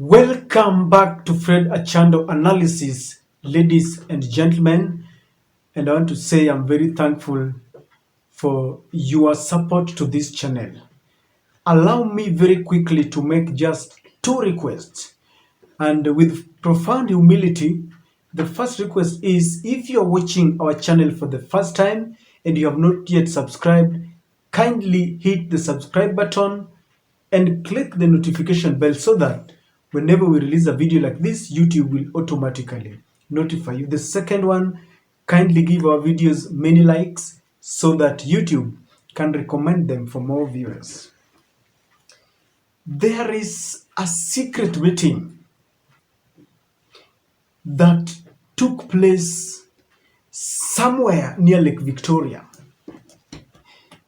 Welcome back to Fred Achando Analysis, ladies and gentlemen. And I want to say I'm very thankful for your support to this channel. Allow me very quickly to make just two requests. And with profound humility, the first request is if you are watching our channel for the first time and you have not yet subscribed, kindly hit the subscribe button and click the notification bell so that whenever we release a video like this, YouTube will automatically notify you. The second one, kindly give our videos many likes so that YouTube can recommend them for more viewers. There is a secret meeting that took place somewhere near Lake Victoria.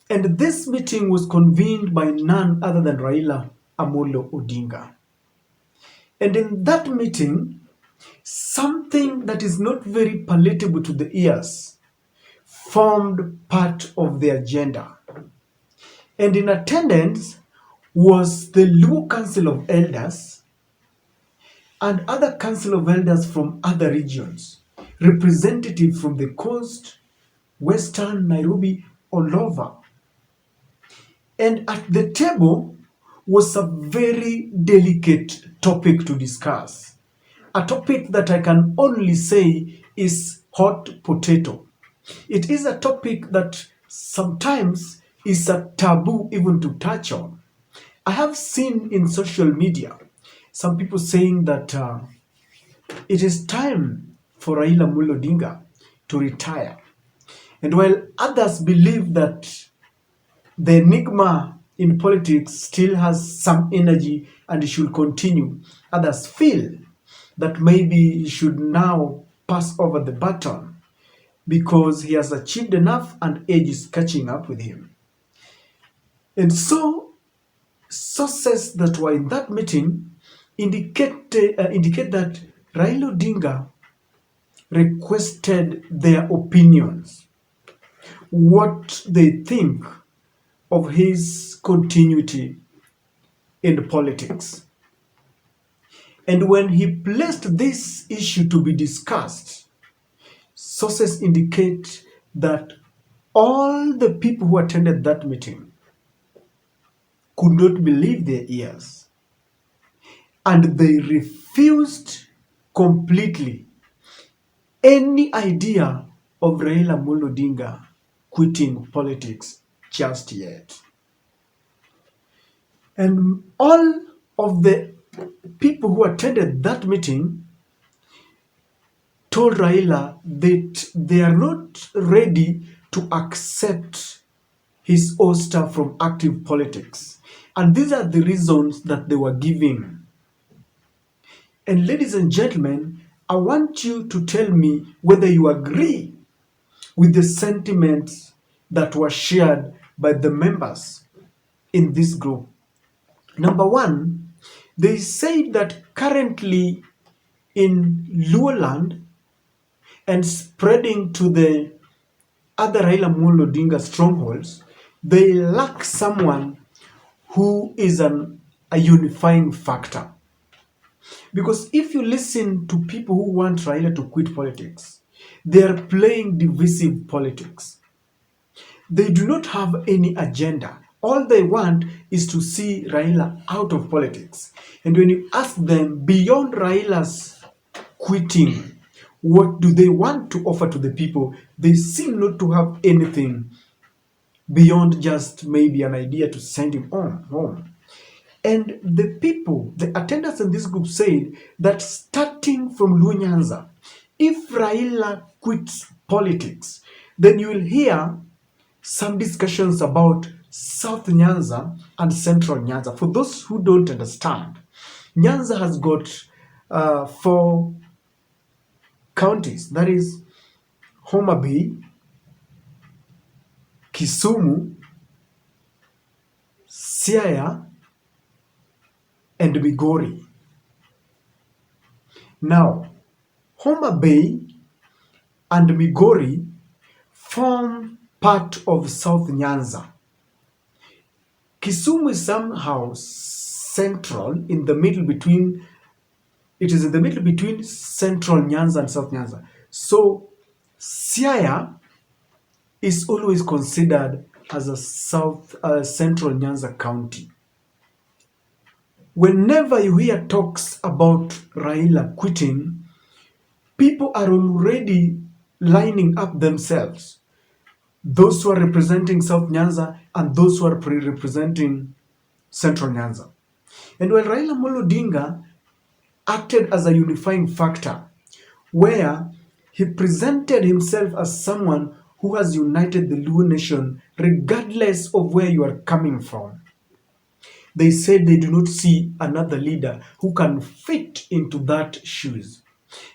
And this meeting was convened by none other than Raila Amolo Odinga. And in that meeting, something that is not very palatable to the ears formed part of the agenda. And in attendance was the Luo Council of Elders and other Council of Elders from other regions, representatives from the coast, Western, Nairobi, all over. And at the table was a very delicate topic to discuss. A topic that I can only say is hot potato. It is a topic that sometimes is a taboo even to touch on. I have seen in social media some people saying that it is time for Raila Amolo Odinga to retire. And while others believe that the enigma in politics still has some energy and it should continue, others feel that maybe he should now pass over the baton because he has achieved enough and age is catching up with him. And so, sources that were in that meeting indicate that Raila Odinga requested their opinions, what they think of his continuity in politics. And when he placed this issue to be discussed, sources indicate that all the people who attended that meeting could not believe their ears. And they refused completely any idea of Raila Amolo Odinga quitting politics just yet. And all of the people who attended that meeting told Raila that they are not ready to accept his ouster from active politics. And these are the reasons that they were giving. And ladies and gentlemen, I want you to tell me whether you agree with the sentiments that were shared by the members in this group. Number one, they say that currently in Luoland and spreading to the other Raila Amolo Odinga strongholds, they lack someone who is a unifying factor. Because if you listen to people who want Raila to quit politics, they are playing divisive politics. They do not have any agenda. All they want is to see Raila out of politics. And when you ask them beyond Raila's quitting, what do they want to offer to the people? They seem not to have anything beyond just maybe an idea to send him home. And the people, the attendants in this group said that starting from Luo Nyanza, if Raila quits politics, then you will hear some discussions about South Nyanza and Central Nyanza. For those who don't understand, Nyanza has got 4 counties, that is Homa Bay, Kisumu, Siaya, and Migori. Now, Homa Bay and Migori form part of South Nyanza. Kisumu is somehow central in the middle between It is in the middle between central Nyanza and South Nyanza. So Siaya is always considered as a central Nyanza county. Whenever you hear talks about Raila quitting, people are already lining up themselves. Those who are representing South Nyanza and those who are representing Central Nyanza. And while Raila Amolo Odinga acted as a unifying factor, where he presented himself as someone who has united the Luo nation regardless of where you are coming from. They said they do not see another leader who can fit into that shoes.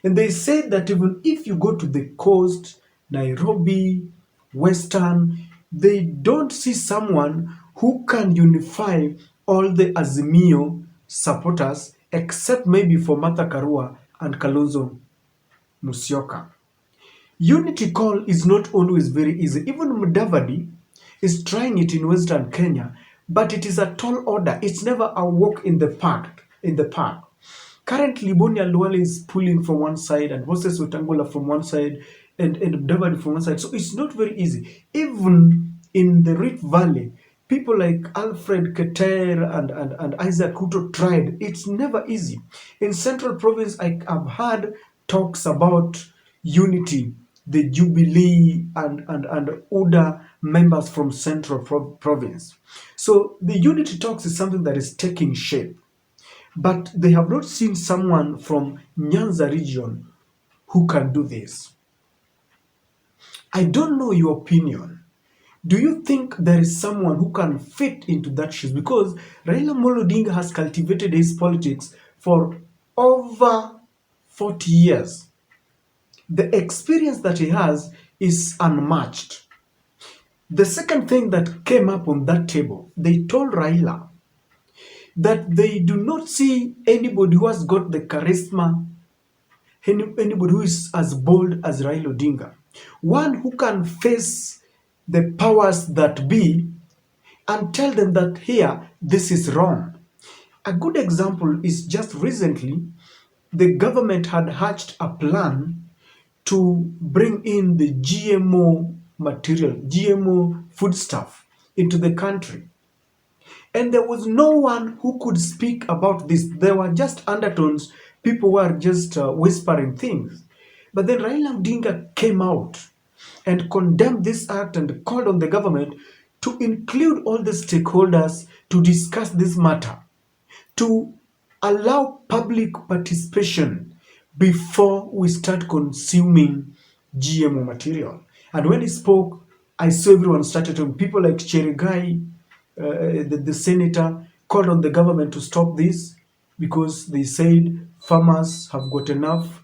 And they said that even if you go to the coast, Nairobi, Western, they don't see someone who can unify all the Azimio supporters except maybe for Martha Karua and Kalonzo Musyoka. Unity call is not always very easy. Even Mudavadi is trying it in Western Kenya, but it is a tall order. It's never a walk in the park. Currently, Bonia Luale is pulling from one side and Moses Wetangula from one side and Mudavadi from one side. So it's not very easy. Even in the Rift Valley, people like Alfred Keter and Isaac Ruto tried. It's never easy. In Central Province, I have had talks about unity, the Jubilee and UDA members from Central Province. So the unity talks is something that is taking shape. But they have not seen someone from Nyanza region who can do this. I don't know your opinion. Do you think there is someone who can fit into that shoes? Because Raila Amolo Odinga has cultivated his politics for over 40 years. The experience that he has is unmatched. The second thing that came up on that table, they told Raila that they do not see anybody who has got the charisma, anybody who is as bold as Raila Odinga, one who can face the powers that be and tell them that here, this is wrong. A good example is just recently, the government had hatched a plan to bring in the GMO material, GMO foodstuff into the country. And there was no one who could speak about this. There were just undertones. People were just whispering things. But then Raila Odinga came out and condemned this act and called on the government to include all the stakeholders to discuss this matter, to allow public participation before we start consuming GMO material. And when he spoke, I saw everyone started talking. People like Cherigai, the senator, called on the government to stop this because they said farmers have got enough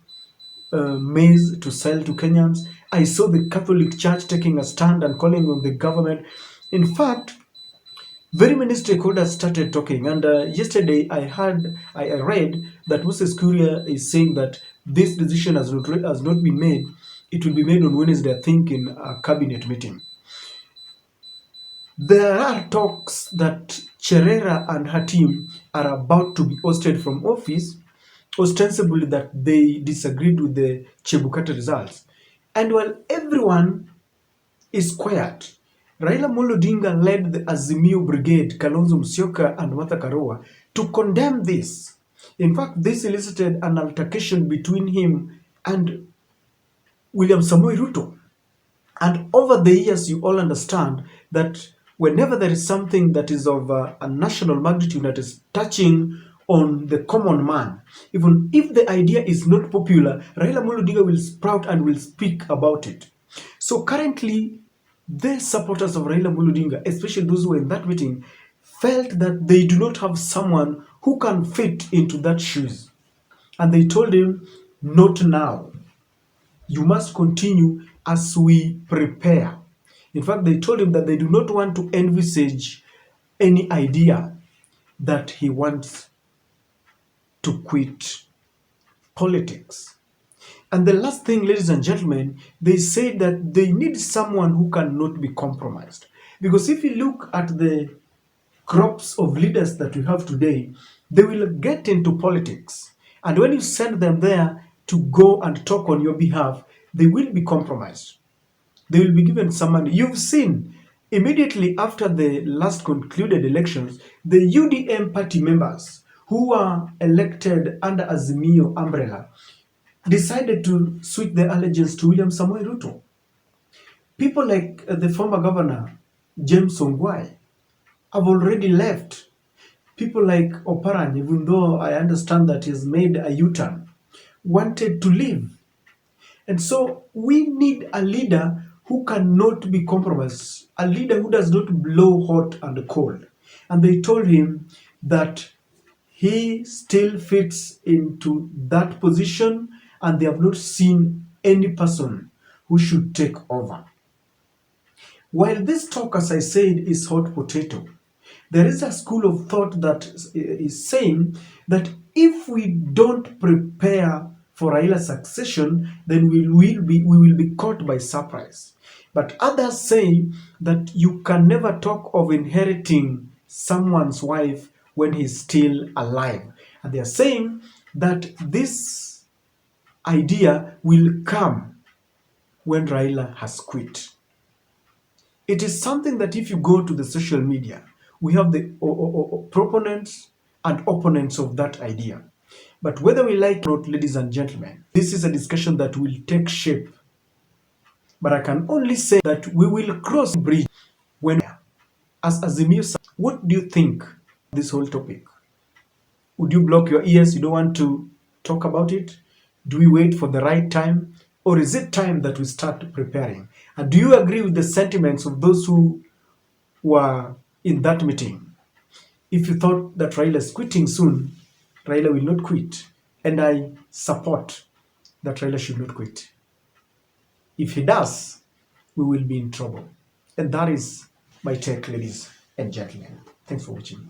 maize to sell to Kenyans. I saw the Catholic Church taking a stand and calling on the government. In fact, very many stakeholders started talking, and yesterday I read that Moses Kuria is saying that this decision has not been made. It will be made on Wednesday, I think, in a cabinet meeting. There are talks that Cherera and her team are about to be ousted from office, ostensibly that they disagreed with the Chebukati results. And while everyone is quiet, Raila Amolo Odinga led the Azimio Brigade, Kalonzo Musyoka and Martha Karua, to condemn this. In fact, this elicited an altercation between him and William Samoei Ruto. And over the years, you all understand that whenever there is something that is of a national magnitude that is touching on the common man, even if the idea is not popular, Raila Amolo Odinga will sprout and will speak about it. So currently, the supporters of Raila Amolo Odinga, especially those who were in that meeting, felt that they do not have someone who can fit into that shoes. And they told him, not now. You must continue as we prepare. In fact, they told him that they do not want to envisage any idea that he wants to quit politics. And the last thing, ladies and gentlemen, they say that they need someone who cannot be compromised. Because if you look at the crops of leaders that we have today, they will get into politics And when you send them there to go and talk on your behalf, they will be compromised. They will be given some money. You've seen immediately after the last concluded elections, the UDM party members who were elected under Azimio umbrella decided to switch their allegiance to William Samoei Ruto. People like the former governor, James Ongwae, have already left. People like Oparanya, even though I understand that he's made a U-turn, wanted to leave. And so we need a leader who cannot be compromised, a leader who does not blow hot and cold. And they told him that he still fits into that position and they have not seen any person who should take over. While this talk, as I said, is hot potato, there is a school of thought that is saying that if we don't prepare for Raila's succession, then we will be caught by surprise. But others say that you can never talk of inheriting someone's wife when he's still alive. And they are saying that this idea will come when Raila has quit. It is something that if you go to the social media, we have the proponents and opponents of that idea. But whether we like it or not, ladies and gentlemen, this is a discussion that will take shape. But I can only say that we will cross the bridge when, as Azimio, what do you think this whole topic? Would you block your ears? You don't want to talk about it? Do we wait for the right time? Or is it time that we start preparing? And do you agree with the sentiments of those who were in that meeting? If you thought that Raila is quitting soon, Raila will not quit. And I support that Raila should not quit. If he does, we will be in trouble. And that is my take, ladies and gentlemen. Thanks for watching.